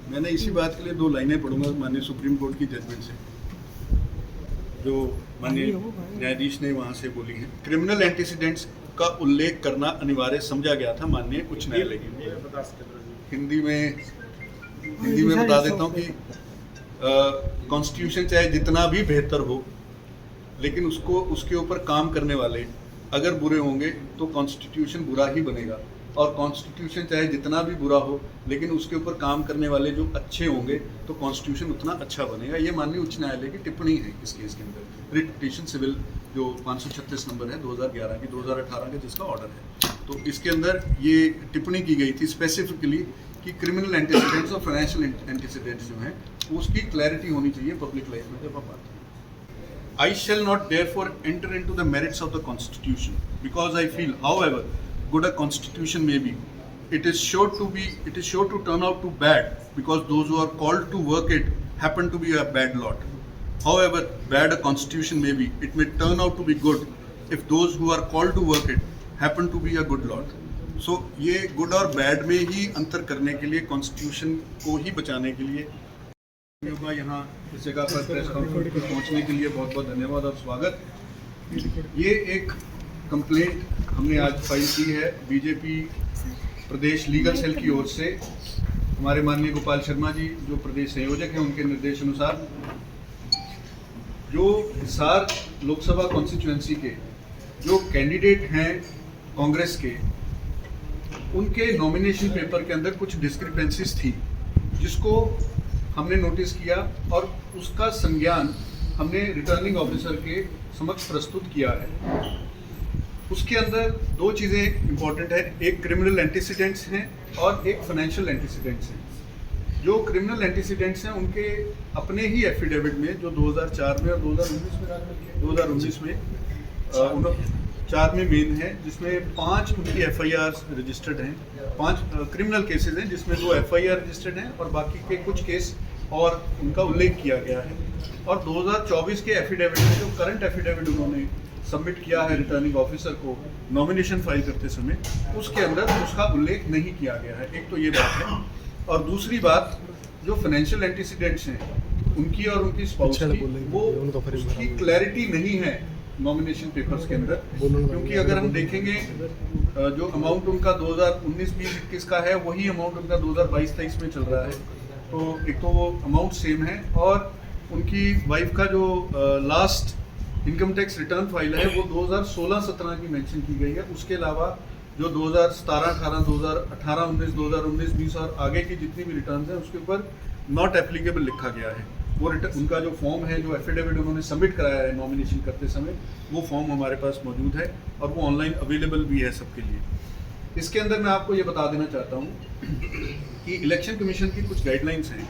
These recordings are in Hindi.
मैंने इसी बात के लिए दो लाइनें पढ़ूंगा माननीय सुप्रीम कोर्ट की जजमेंट से, जो माननीय न्यायाधीश ने वहां से बोली है। क्रिमिनल एंटीसीडेंट्स का उल्लेख करना अनिवार्य समझा गया था माननीय उच्च न्यायालय की। हिंदी में बता देता हूँ कि कॉन्स्टिट्यूशन चाहे जितना भी बेहतर हो, लेकिन उसके ऊपर काम करने वाले अगर बुरे होंगे तो कॉन्स्टिट्यूशन बुरा ही बनेगा, और कॉन्स्टिट्यूशन चाहे जितना भी बुरा हो लेकिन उसके ऊपर काम करने वाले जो अच्छे होंगे तो कॉन्स्टिट्यूशन उतना अच्छा बनेगा। ये माननीय उच्च न्यायालय की टिप्पणी है इस केस के अंदर। रिट पिटीशन सिविल जो 536 नंबर है 2011 की 2018 का जिसका ऑर्डर है, तो इसके अंदर ये टिप्पणी की गई थी स्पेसिफिकली कि क्रिमिनल एंटीसीडेंट्स और फाइनेंशियल एंटीसीडेंट्स जो हैं उसकी क्लैरिटी होनी चाहिए पब्लिक लाइफ में जब आप बात करें। I shall not therefore enter into the merits of the Constitution, because I feel, however good a Constitution may be, it is sure to turn out to bad, because those who are called to work it happen to be a bad lot. However bad a Constitution may be, it may turn out to be good if those who are called to work it happen to be a good lot. So ये good और bad में ही अंतर करने के लिए, Constitution को ही बचाने के लिए होगा। यहाँ इस जगह पर प्रेस कॉन्फ्रेंस पर पहुँचने के लिए बहुत बहुत धन्यवाद और स्वागत। ये एक कंप्लेंट हमने आज फाइल की है बीजेपी प्रदेश लीगल सेल की ओर से। हमारे माननीय गोपाल शर्मा जी जो प्रदेश संयोजक हैं, उनके निर्देश अनुसार जो हिसार लोकसभा कॉन्स्टिट्यूएंसी के जो कैंडिडेट हैं कांग्रेस के, उनके नॉमिनेशन पेपर के अंदर कुछ डिस्क्रिपेंसीज थी जिसको हमने नोटिस किया और उसका संज्ञान हमने रिटर्निंग ऑफिसर के समक्ष प्रस्तुत किया है। उसके अंदर दो चीज़ें इंपॉर्टेंट है, एक क्रिमिनल एंटीसीडेंट्स हैं और एक फाइनेंशियल एंटीसीडेंट्स हैं। जो क्रिमिनल एंटीसीडेंट्स हैं उनके अपने ही एफिडेविट में जो 2004 में और 2019 में 4 में मेन है, जिसमें 5 उनकी FIR रजिस्टर्ड हैं, 5 क्रिमिनल केसेस हैं जिसमें 2 FIR रजिस्टर्ड हैं और बाकी के कुछ केस और उनका उल्लेख किया गया है। और 2024 के एफिडेविट में जो करंट एफिडेविट उन्होंने सबमिट किया है रिटर्निंग ऑफिसर को नॉमिनेशन फाइल करते समय, उसके अंदर उसका उल्लेख नहीं किया गया है। एक तो ये बात है, और दूसरी बात जो फाइनेंशियल एंटीसीडेंट्स हैं उनकी और उनकी स्पाउस की, वो उसकी क्लैरिटी नहीं है नॉमिनेशन पेपर्स के अंदर। क्योंकि अगर हम देखेंगे जो अमाउंट उनका 2019-20-21 का है वही अमाउंट उनका 2022-23 में चल रहा है, तो एक तो वो अमाउंट सेम है, और उनकी वाइफ का जो last income tax return file है वो 2016-17 की मेंशन की गई है। उसके अलावा जो 2017-18, 2018-19, 2019-20 और आगे की जितनी भी रिटर्न्स हैं उसके ऊपर नॉट एप्लीकेबल लिखा गया है। वो उनका जो फॉर्म है, जो एफिडेविट उन्होंने सबमिट कराया है नॉमिनेशन करते समय, वो फॉर्म हमारे पास मौजूद है और वो ऑनलाइन अवेलेबल भी है सबके लिए। इसके अंदर मैं आपको ये बता देना चाहता हूँ कि इलेक्शन कमीशन की कुछ गाइडलाइंस हैं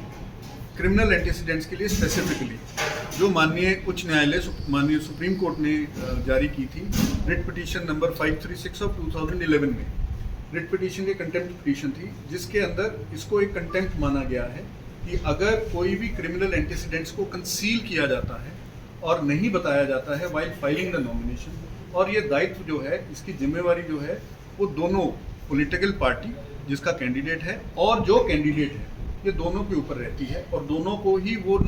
क्रिमिनल एंटीसीडेंट्स के लिए स्पेसिफिकली, जो माननीय उच्च न्यायालय माननीय सुप्रीम कोर्ट ने जारी की थी रिट पिटीशन नंबर 536 ऑफ 2011 में। रिट पिटीशन के कंटेम्प्ट पिटीशन थी, जिसके अंदर इसको एक कंटेम्प्ट माना गया है कि अगर कोई भी क्रिमिनल एंटीसीडेंट्स को कंसील किया जाता है और नहीं बताया जाता है वाइल फाइलिंग द नॉमिनेशन, और ये दायित्व जो है, इसकी जिम्मेवारी जो है, वो दोनों पॉलिटिकल पार्टी जिसका कैंडिडेट है और जो कैंडिडेट है, ये दोनों के ऊपर रहती है, और दोनों को ही वो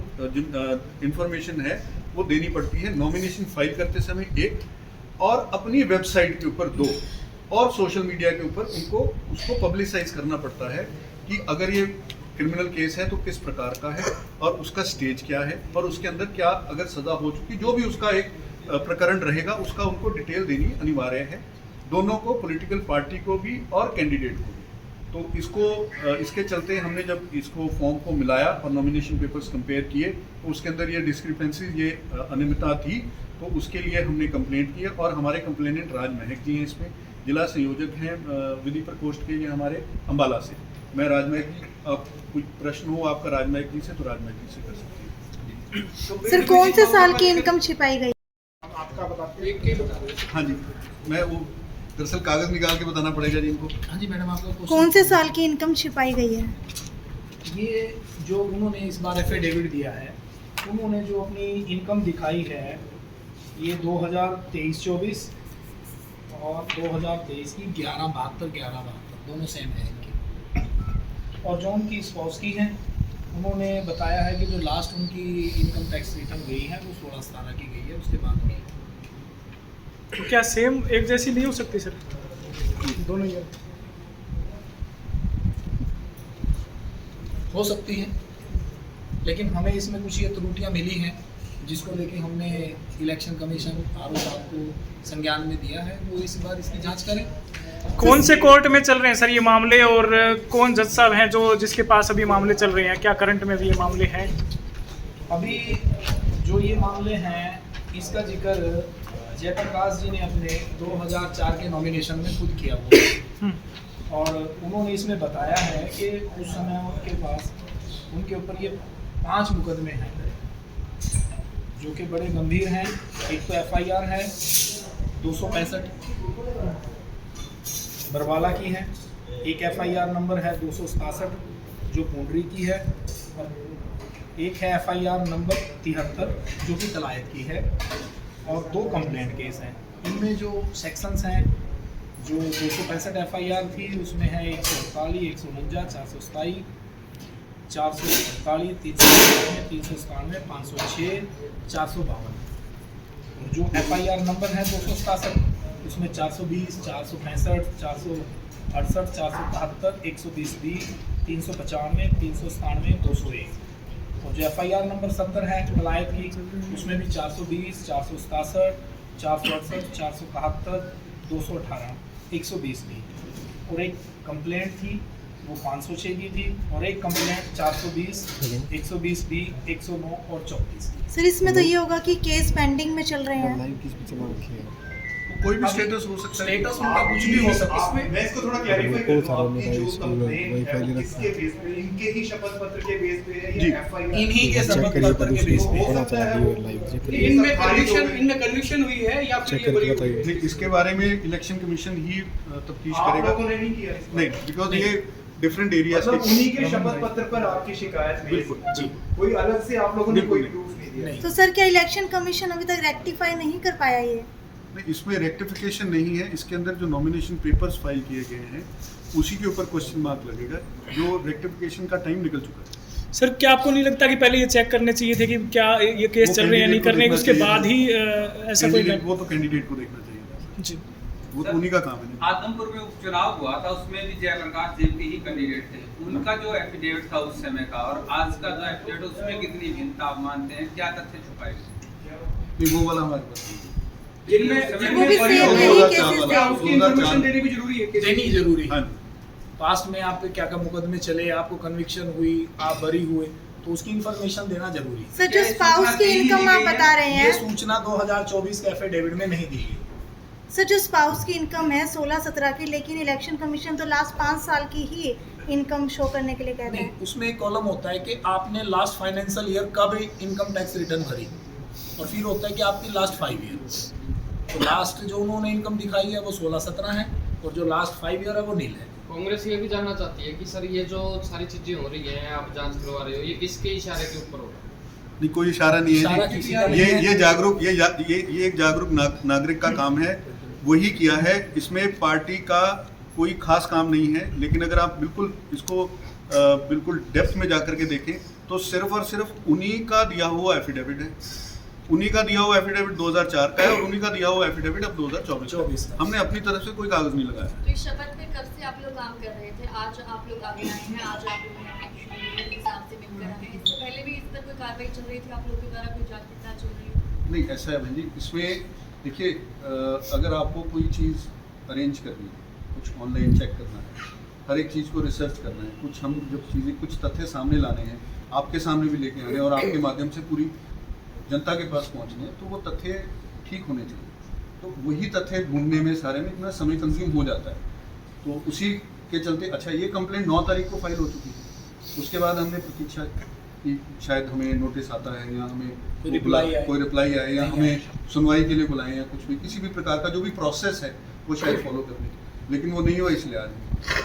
इंफॉर्मेशन है वो देनी पड़ती है नॉमिनेशन फाइल करते समय 1, और अपनी वेबसाइट के ऊपर 2, और सोशल मीडिया के ऊपर उसको पब्लिसाइज करना पड़ता है कि अगर ये क्रिमिनल केस है तो किस प्रकार का है और उसका स्टेज क्या है, और उसके अंदर क्या अगर सजा हो चुकी, जो भी उसका एक प्रकरण रहेगा उसका उनको डिटेल देनी अनिवार्य है, दोनों को, पॉलिटिकल पार्टी को भी और कैंडिडेट को भी। तो इसके चलते हमने जब इसको फॉर्म को मिलाया और नॉमिनेशन पेपर्स कंपेयर किए तो उसके अंदर ये डिस्क्रिपेंसी, ये अनियमितता थी, तो उसके लिए हमने कंप्लेंट की, और हमारे कंप्लेनेंट राज महक जी हैं, इसमें जिला संयोजक हैं विधि प्रकोष्ठ के, ये हमारे अम्बाला से। मैं राज महक जी, आप कोई प्रश्न हो आपका राज महक जी से तो राज महक जी से कर सकते हैं। सर कौन से साल की इनकम छिपाई गई? हाँ जी, मैं वो दरअसल कागज निकाल के बताना पड़ेगा जी इनको। हाँ जी मैडम, आपको कौन से साल की इनकम छिपाई गई है? ये जो उन्होंने इस बार एफिडेविट दिया है, उन्होंने जो अपनी इनकम दिखाई है ये 2023-24 और 2023 की 11/72 दोनों सेम है इनकी, और जो उनकी स्पाउस की हैं उन्होंने बताया है कि जो लास्ट उनकी इनकम टैक्स रिटर्न गई है वो 16/17 की गई है, उसके बाद नहीं। तो क्या सेम एक जैसी नहीं हो सकती सर दोनों ईयर? हो सकती है, लेकिन हमें इसमें कुछ ये त्रुटियां मिली हैं जिसको लेके हमने इलेक्शन कमीशन आरोप आपको संज्ञान में दिया है, वो इस बार इसकी जांच करें। कौन से कोर्ट में चल रहे हैं सर ये मामले, और कौन जज साहब हैं जो जिसके पास अभी मामले चल रहे हैं? क्या करंट में भी ये मामले हैं? अभी जो ये मामले हैं इसका जिक्र जयप्रकाश जी ने अपने 2004 के नॉमिनेशन में खुद किया हुआ है, और उन्होंने इसमें बताया है कि उस समय उनके पास उनके ऊपर ये 5 मुकदमे हैं जो कि बड़े गंभीर हैं। एक तो FIR है 265 बरवाला की है, एक FIR नंबर है 267 जो पुंडरी की है, और एक है FIR नंबर 73 जो कि कलायत की है, और 2 कंप्लेंट केस हैं। इनमें जो सेक्शंस हैं, जो 265 FIR थी उसमें है 148, 149, 427, 448, 397, 506, 452। जो FIR नंबर है 267 उसमें 420, 465, 468, 473, 120B, 395, 397, 201। और जो FIR नंबर 70 है कलायत की उसमें भी 420, 467, 468, 471, 218, 120B। और एक कंप्लेंट थी वो 506 की थी, और एक कंप्लेंट 420, 120B, 109 और 34 की। सर इसमें तो ये होगा कि केस पेंडिंग में चल रहे हैं। कोई भी स्टेटस हो सकता है। स्टेटस उनका कुछ भी हो सकता है। मैं इसको थोड़ा क्लैरिफाई कर दूं, आपकी जो कंप्लेंट है किसके बेस पे, इनके ही शपथ पत्र के बेस पे है जी। या FIR? इन्हीं के शपथ पत्र के बेस पे। हो सकता है इनमें कन्विक्शन हुई है या फिर ये बरी हुई है? नहीं, इसके बारे में इलेक्शन कमीशन ही तफ्तीश आप करेगा। लोगों ने नहीं किया इसको? नहीं, बिकॉज ये डिफरेंट एरियाज मतलब उन्हीं के शपथ पत्र पर आपकी शिकायत है। बिल्कुल, जी। कोई अलग से आप लोगों ने बिल्कुल कोई प्रूफ नहीं दिया? नहीं। तो सर क्या इलेक्शन कमीशन अभी तक रेक्टिफाई नहीं कर पाया ये? नहीं, इसमें रेक्टिफिकेशन नहीं है। इसके अंदर जो नॉमिनेशन पेपर्स फाइल किए गए हैं उसी के ऊपर क्वेश्चन मार्क लगेगा। जो रेक्टिफिकेशन का टाइम निकल चुका है। सर क्या आपको नहीं लगता कि पहले ये चेक करने चाहिए थे कि क्या ये केस वो चल रहे हैं नहीं कैंडिडेट को कर रहे हैं, देखना उसके चाहिए। बाद ही ऐसा कोई कैंडिडेट वो तो कैंडिडेट को देखना चाहिए, जी वो तो उन्हीं का काम है। आदमपुर में उपचुनाव हुआ था, उसमें भी जयप्रकाश जेपी ही कैंडिडेट थे। उनका जो एफिडेविट था उस समय का और आज का जो एफिडेविट उसमें कितनी भिन्नता आप मानते हैं? क्या तथ्य छुपाए? नहीं, वो वाला हमारे पास नहीं है। जिनमें वो भी बड़ी सेम होगी, यही 2004 केसेस वाला। क्या थे। उसकी इन्फॉर्मेशन देनी भी जरूरी है? देनी जरूरी है। हाँ, पास्ट में आप पे क्या क्या मुकदमे चले, आपको कन्विक्शन हुई, आप बरी हुए, तो उसकी इन्फॉर्मेशन देना जरूरी है। सर जो स्पाउस की इनकम आप बता रहे ये हैं, सूचना 2024 के एफिडेविट में नहीं दी गई। सर जो स्पाउस की इनकम है 16-17 की, लेकिन इलेक्शन कमीशन तो लास्ट 5 साल की ही इनकम शो करने के लिए कहते नहीं, हैं। उसमें एक कॉलम होता है कि आपने लास्ट फाइनेंशियल ईयर कब इनकम टैक्स रिटर्न भरी, और फिर होता है कि आपकी लास्ट 5 ईयर। तो लास्ट जो उन्होंने इनकम दिखाई है वो 16-17 है, और जो लास्ट 5 ईयर है वो नील है। कांग्रेस ये भी जानना चाहती है कि सर ये जो सारी चीजें हो रही हैं, आप जांच करवा रहे हो, ये किसके इशारे के ऊपर हो रहा है? नहीं, कोई इशारा नहीं इशारा है। किसी का ये नहीं है। ये जागरूक ये एक जागरूक नागरिक का काम है, वही किया है। इसमें पार्टी का कोई खास काम नहीं है। लेकिन अगर आप बिल्कुल इसको बिल्कुल डेप्थ में जाकर के देखें तो सिर्फ और सिर्फ उन्हीं का दिया हुआ एफिडेविट है। उन्हीं का दिया हुआ एफिडेविट 2004 का है, और उन्हीं का दिया हुआ एफिडेविट अब 2024 का। हमने अपनी तरफ से कोई कागज नहीं लगाया। तो इस शपथ में कब से आप लोग काम कर रहे थे? आज आप लोग आगे आए हैं, आज आप लोगों ने हिसाब से मिलकर आए हैं। इससे पहले भी इस पर कोई कार्रवाई चल रही थी आप लोगों के द्वारा, कोई जांच पड़ताल चल रही है? नहीं, ऐसा है बहन जी, इसमें देखिए, अगर आपको कोई चीज़ अरेंज करनी है, कुछ ऑनलाइन चेक करना है, हर एक चीज़ को रिसर्च करना है, कुछ हम जब चीज़ें कुछ तथ्य सामने लाने हैं, आपके सामने भी लेके आने हैं और आपके माध्यम से पूरी जनता के पास पहुंचने हैं, तो वो तथ्य ठीक होने चाहिए। तो वही तथ्य ढूंढने में सारे में इतना समय कंज्यूम हो जाता है। तो उसी के चलते अच्छा ये कंप्लेंट 9 तारीख को फाइल हो चुकी थी। उसके बाद हमने प्रतीक्षा कि शायद हमें नोटिस आता है या हमें कोई रिप्लाई आए या हमें सुनवाई के लिए बुलाएं या कुछ भी, किसी भी प्रकार का जो भी प्रोसेस है वो शायद फॉलो करने, लेकिन वो नहीं हुआ, इसलिए आज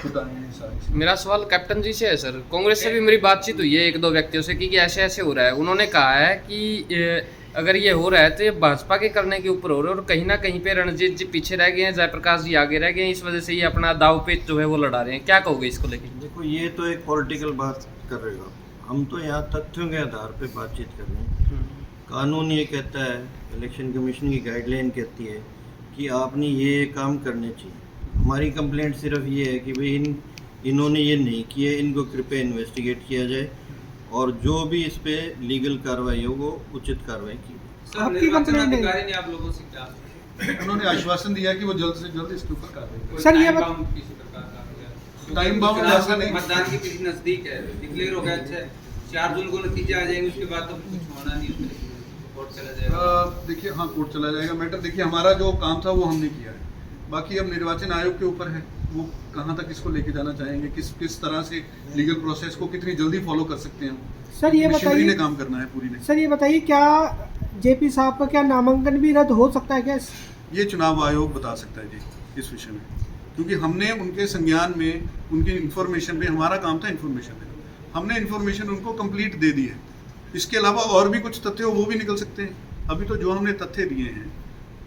खुद आए हैं सारे। मेरा सवाल कैप्टन जी से है सर। कांग्रेस से भी मेरी बातचीत हुई है 1-2 व्यक्तियों से कि ऐसे ऐसे हो रहा है। उन्होंने कहा है कि अगर ये हो रहा है तो ये भाजपा के करने के ऊपर हो रहा है, और कहीं ना कहीं पे रणजीत जी पीछे रह गए हैं, जयप्रकाश जी आगे रह गए हैं, इस वजह से ये अपना दाव पेच जो है वो लड़ा रहे हैं। क्या कहोगे इसको लेकर? देखो, ये तो एक पॉलिटिकल बात कर रहे हो, हम तो यहाँ तथ्यों के आधार पे बातचीत कर रहे हैं। कानून ये कहता है, इलेक्शन कमीशन की गाइडलाइन कहती है कि आपने ये काम करने चाहिए। हमारी कंप्लेंट सिर्फ ये है कि भाई इन्होंने ये नहीं किया, इनको कृपया इन्वेस्टिगेट किया जाए और जो भी इस पे लीगल कार्रवाई हो वो उचित कार्रवाई की जाए। सर, निर्वाचन अधिकारी ने आप लोगों से क्या उन्होंने आश्वासन दिया कि वो जल्द से जल्द इसके ऊपर कार्रवाई सर, ये टाइम बत- बाउंड किसी प्रकार का है? टाइम बाउंड चुनाव ऐसा नहीं। मतदान की तिथि नजदीक है, डिक्लेयर हो गया, अच्छा 4 जून को नतीजे आ जाएंगे, उसके बाद तो कुछ होना नहीं, उसमें कोर्ट चला जाएगा। देखिए हाँ, कोर्ट चला जाएगा मैटर। देखिए हमारा जो काम था वो हमने किया है, बाकी अब निर्वाचन आयोग के ऊपर है, वो कहाँ तक इसको लेके जाना चाहेंगे, किस तरह से लीगल प्रोसेस को कितनी जल्दी फॉलो कर सकते हैं। सर ये मिशनरी बताइए, ने काम करना है पूरी ने। सर ये बताइए, क्या जेपी साहब का क्या नामांकन भी रद्द हो सकता है क्या? ये चुनाव आयोग बता सकता है जी इस विषय में, क्योंकि हमने उनके संज्ञान में, उनकी इन्फॉर्मेशन में, हमारा काम था इन्फॉर्मेशन देना, हमने इन्फॉर्मेशन उनको कंप्लीट दे दी है। इसके अलावा और भी कुछ तथ्य हो वो भी निकल सकते हैं। अभी तो जो हमने तथ्य दिए हैं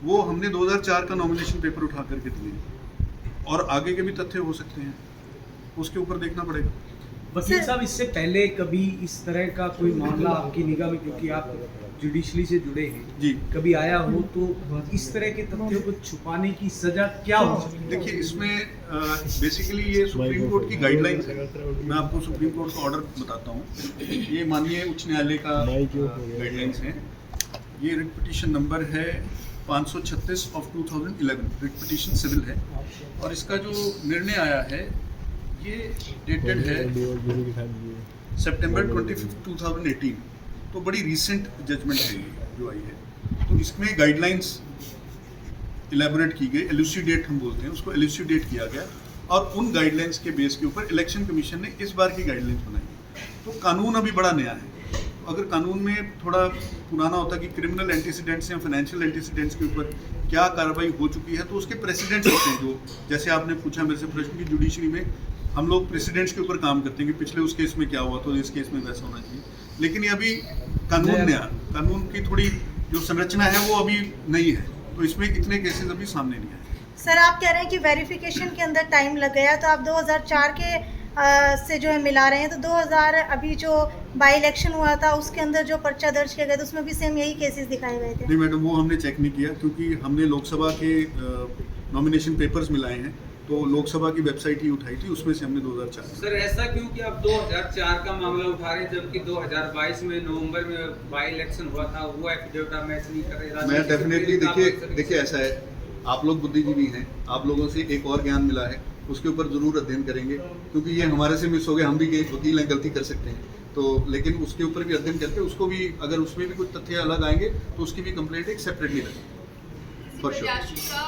वो हमने 2004 का नॉमिनेशन पेपर उठा करके दिए हैं, और आगे के भी तथ्य हो सकते हैं, उसके ऊपर देखना पड़ेगा। वकील साहब, इससे पहले कभी इस तरह का कोई मामला आपकी निगाह में, क्योंकि आप जुडिशरी से जुड़े हैं जी, कभी आया हो तो इस तरह के तथ्यों को छुपाने की सजा क्या हो सकती है? देखिए इसमें बेसिकली ये सुप्रीम कोर्ट की गाइडलाइंस है। मैं आपको सुप्रीम कोर्ट का ऑर्डर बताता हूँ। ये माननीय उच्च न्यायालय का गाइडलाइंस है। ये रिट पिटीशन नंबर है 536 ऑफ 2011, रिट पिटीशन सिविल है, और इसका जो निर्णय आया है ये डेटेड है सितंबर 25, 2018। तो बड़ी रीसेंट जजमेंट है ये जो आई है। तो इसमें गाइडलाइंस इलेबोरेट की गई, एलुसिडेट हम बोलते हैं उसको, एलुसिडेट किया गया, और उन गाइडलाइंस के बेस के ऊपर इलेक्शन कमीशन ने इस बार की गाइडलाइंस बनाई। तो कानून अभी बड़ा नया है। अगर कानून में थोड़ा पुराना होता कि क्रिमिनल एंटीसीडेंट्स या फाइनेंशियल एंटीसीडेंट्स के ऊपर क्या कार्रवाई हो चुकी है, तो उसके प्रेसिडेंट्स होते हैं। जो जैसे आपने पूछा मेरे से प्रश्न की, जुडिशरी में हम लोग प्रेसिडेंट्स के ऊपर काम करते हैं कि पिछले उस केस में क्या हुआ, तो इस केस में वैसा होना चाहिए। लेकिन ये अभी कानून नया, कानून की थोड़ी जो संरचना है वो अभी नई है, तो इसमें इतने केसेस अभी सामने नहीं आए। सर आप कह रहे हैं कि वेरिफिकेशन के अंदर टाइम लग गया, तो आप 2004 के से जो है मिला रहे हैं, तो 2000 अभी जो बाई इलेक्शन हुआ था उसके अंदर जो पर्चा दर्ज किया गया था उसमें भी सेम यही केसेस दिखाए गए थे? नहीं मैडम, वो हमने चेक नहीं किया, क्योंकि हमने लोकसभा के नॉमिनेशन पेपर्स मिलाए हैं, तो लोकसभा की वेबसाइट ही उठाई थी, उसमें से हमने 2004। सर ऐसा क्यों कि आप 2004 का मामला उठा रहे हैं, जबकि 2022 में नवंबर में बाई इलेक्शन हुआ था, वो एफिडेविट आप मैच नहीं कर रहे? मैं डेफिनेटली, देखिए ऐसा है, आप लोग बुद्धिजीवी हैं, आप लोगों से एक और ज्ञान मिला है, उसके ऊपर ज़रूर अध्ययन करेंगे, क्योंकि ये हमारे से मिस हो गया। हम भी एक वकील हैं, गलती कर सकते हैं, तो लेकिन उसके ऊपर भी अध्ययन करके उसको भी, अगर उसमें भी कुछ तथ्य अलग आएंगे तो उसकी भी कंप्लेंट एक सेपरेटली लगेगी फॉर श्योर। प्रत्याशी का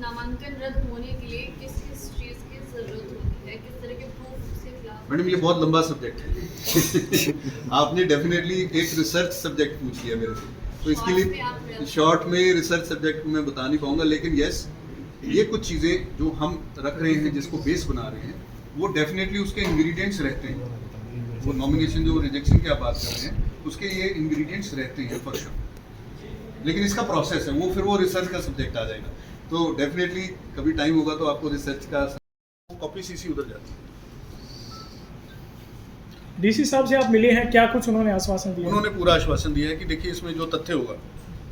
नामांकन रद्द होने के लिए किस किस चीज़ की जरूरत होती है, किस तरह के प्रूफ उसके खिलाफ? मैडम ये बहुत लंबा सब्जेक्ट है आपने डेफिनेटली एक रिसर्च सब्जेक्ट पूछ लिया मेरे से, तो इसके लिए शॉर्ट में रिसर्च सब्जेक्ट में बता नहीं पाऊंगा। लेकिन यस, ये कुछ चीज़ें जो हम रख रहे हैं, जिसको बेस बना रहे हैं, वो डेफिनेटली उसके इंग्रेडिएंट्स रहते हैं। वो नॉमिनेशन जो रिजेक्शन की आप बात कर रहे हैं, उसके ये इंग्रेडिएंट्स रहते हैं फॉर श्योर। लेकिन इसका प्रोसेस है, वो फिर वो रिसर्च का सब्जेक्ट आ जाएगा। तो डेफिनेटली कभी टाइम होगा तो आपको रिसर्च का कॉपी सीसी उधर जाती है। डीसी साहब से आप मिले हैं, क्या कुछ उन्होंने आश्वासन दिया? उन्होंने पूरा आश्वासन दिया है कि देखिए इसमें जो तथ्य होगा,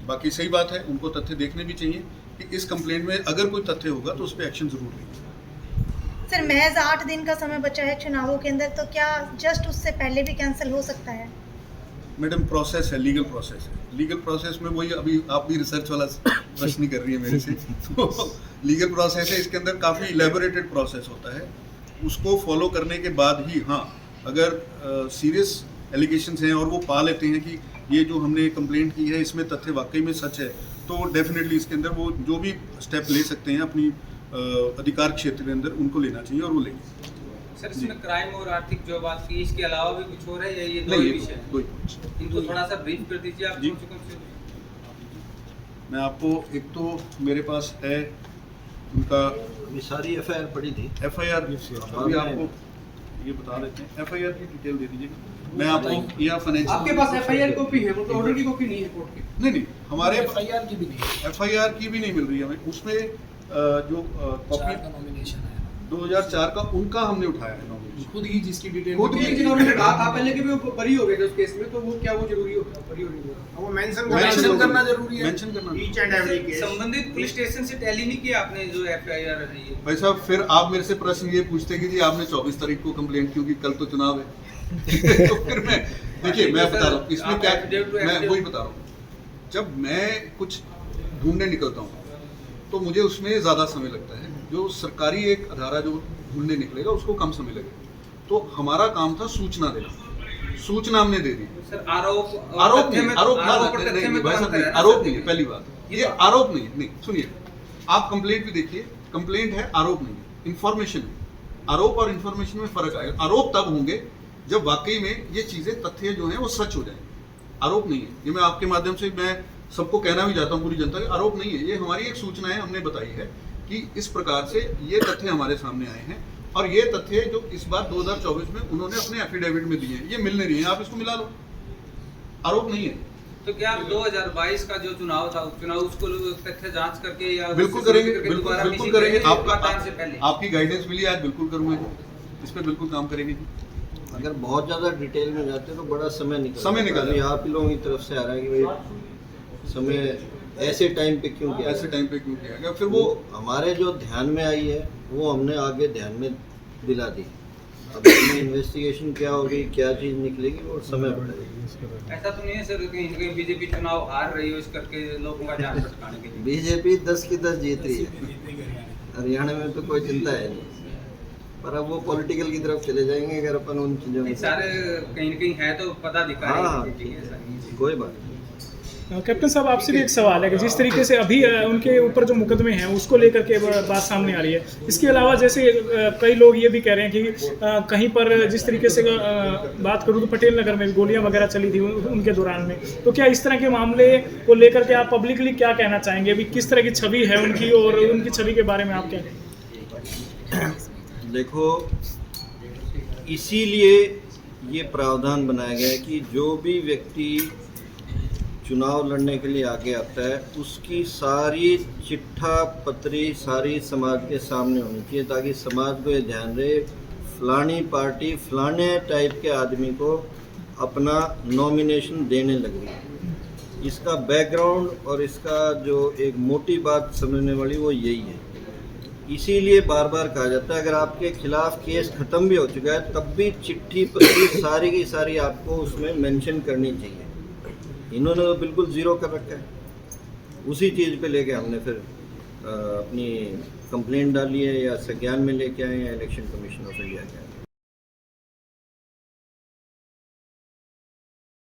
बाकी सही बात है, उनको तथ्य देखने भी चाहिए कि इस कंप्लेंट में अगर कोई तथ्य होगा तो उस पर एक्शन जरूर लेंगे। सर महज 8 दिन का समय बचा है चुनावों के अंदर, तो क्या जस्ट उससे पहले भी कैंसिल हो सकता है? मैडम प्रोसेस है, लीगल प्रोसेस है। लीगल प्रोसेस में वही, अभी आप भी रिसर्च वाला प्रश्न ही कर रही है मेरे से तो लीगल प्रोसेस है, इसके अंदर काफ़ी इलेबोरेटेड प्रोसेस होता है, उसको फॉलो करने के बाद ही, हाँ अगर सीरियस एलिगेशंस हैं और वो पा लेते हैं कि ये जो हमने कंप्लेंट की है इसमें तथ्य वाकई में सच है, तो डेफिनेटली इसके अंदर वो जो भी स्टेप ले सकते हैं अपनी अधिकार क्षेत्र के अंदर, उनको लेना चाहिए और वो लेंगे। सर इसमें क्राइम और आर्थिक जो बात की, इसके अलावा भी कुछ हो रहा है या ये दो नहीं, ही ये विषय हैं? दो ही। इनको थोड़ा सा ब्रीफ कर दीजिए आप। जी। कम से मैं आपको, एक तो मेरे पास है उनका ये सारी एफआईआर पड़ी थी। एफआईआर, अभी आपको ये बता देते हैं, एफआईआर की डिटेल दे दीजिएगा। मैं आपको या फाइनेंशियल, आपके पास एफआईआर कॉपी है, मतलब ऑर्डर की कॉपी नहीं है कोर्ट की? नहीं हमारे एफआईआर की भी नहीं है, एफआईआर की भी नहीं मिल रही है हमें। उसमें जो कॉपी नॉमिनेशन है। 2004 का उनका हमने उठाया है नॉमिनेशन। खुद ही जिसकी डिटेल खुद ही जिन्होंने कहा था पहले कि वो बरी हो गए थे उस केस में, तो वो क्या वो जरूरी होता बरी होने का? वो मेंशन मेंशन करना जरूरी है, मेंशन करना। Each and every case. संबंधित पुलिस स्टेशन से टैली नहीं किया आपने जो एफआईआर है ये? भाई साहब फिर आप मेरे से प्रश्न ये पूछते कि जी आपने 24 तारीख को कंप्लेंट क्यों की, कल तो चुनाव है। तो फिर मैं देखिए मैं बता रहा हूँ इसमें क्या, मैं वही बता रहा हूँ, जब मैं कुछ ढूंढने निकलता हूँ तो मुझे उसमें ज़्यादा समय लगता है। जो सरकारी एक अदारा जो ढूंढने निकलेगा उसको कम समय लगेगा। तो हमारा काम था सूचना देना, सूचना हमने दे दी। सर आरोप आरोप नहीं, नहीं, भाई साहब नहीं, आरोप नहीं है, पहली बात ये आरोप नहीं है। नहीं सुनिए, आप कंप्लेंट भी देखिए, कंप्लेंट है, आरोप नहीं है, इंफॉर्मेशन है। आरोप और इंफॉर्मेशन में फर्क आएगा। आरोप तब होंगे जब वाकई में ये चीजें, तथ्य जो हैं वो सच हो जाए। आरोप नहीं है ये, मैं आपके माध्यम से मैं सबको कहना भी चाहता हूँ, पूरी जनता के, आरोप नहीं है ये, हमारी एक सूचना है, हमने बताई है कि इस प्रकार से ये तथ्य हमारे सामने आए हैं और ये तथ्य जो इस बार 2024 में उन्होंने अपने एफिडेविट में दिए हैं, ये मिल नहीं रही है, आप इसको मिला लो। आरोप नहीं है। तो क्या 2022 का जो चुनाव था, चुनाव उसको तथ्य जांच करके या बिल्कुल करेंगे, दोबारा बिल्कुल किसी करेंगे। मतदान से पहले आपकी गाइडेंस मिली, आज बिल्कुल करूंगा, इस पर बिल्कुल काम करेंगे। अगर बहुत ज़्यादा डिटेल में जाते तो बड़ा समय निकल जाता। अभी आप ही लोगों की तरफ से आ रहा है कि भाई समय ऐसे टाइम पे क्यों किया, ऐसे टाइम पे क्यों किया गया, फिर वो हमारे जो ध्यान में आई है वो हमने आगे ध्यान में दिला दी। अब इसमें इन्वेस्टिगेशन क्या होगी, क्या चीज़ निकलेगी, वो समय पड़ेगा। ऐसा तो नहीं है सर कहीं बीजेपी चुनाव हार रही हो इस करके लोगों का ध्यान भटकाने के लिए? बीजेपी 10 की 10 जीत रही है हरियाणा में, तो कोई चिंता है नहीं। पर अब वो पॉलिटिकल की तरफ चले जाएंगे अगर अपन उन चीज़ों में सारे कहीं न कहीं है तो पता दिखा रही है। हाँ, कोई बात नहीं। कैप्टन साहब आपसे भी एक सवाल है कि जिस तरीके से अभी उनके ऊपर जो मुकदमे हैं उसको लेकर के बात सामने आ रही है, इसके अलावा जैसे कई लोग ये भी कह रहे हैं कि कहीं पर जिस तरीके से बात करूँ तो पटेल नगर में भी गोलियां वगैरह चली थी उनके दौरान में, तो क्या इस तरह के मामले को लेकर के आप पब्लिकली क्या कहना चाहेंगे? अभी किस तरह की छवि है उनकी और उनकी छवि के बारे में आप क्या कहेंगे? देखो, इसीलिए ये प्रावधान बनाया गया है कि जो भी व्यक्ति चुनाव लड़ने के लिए आगे आता है उसकी सारी चिट्ठा पत्री सारी समाज के सामने होनी चाहिए, ताकि समाज को ये ध्यान रहे फलानी पार्टी फलाने टाइप के आदमी को अपना नॉमिनेशन देने लग रही है। इसका बैकग्राउंड और इसका जो एक मोटी बात समझने वाली वो यही है। इसीलिए बार बार कहा जाता है अगर आपके खिलाफ केस ख़त्म भी हो चुका है तब भी चिट्ठी पत्री सारी की सारी आपको उसमें मेंशन करनी चाहिए। इन्होंने तो बिल्कुल ज़ीरो कर रखा है। उसी चीज़ पे लेके हमने फिर अपनी कंप्लेंट डाली है या संज्ञान में लेके आए हैं इलेक्शन कमीशन ऑफ इंडिया के।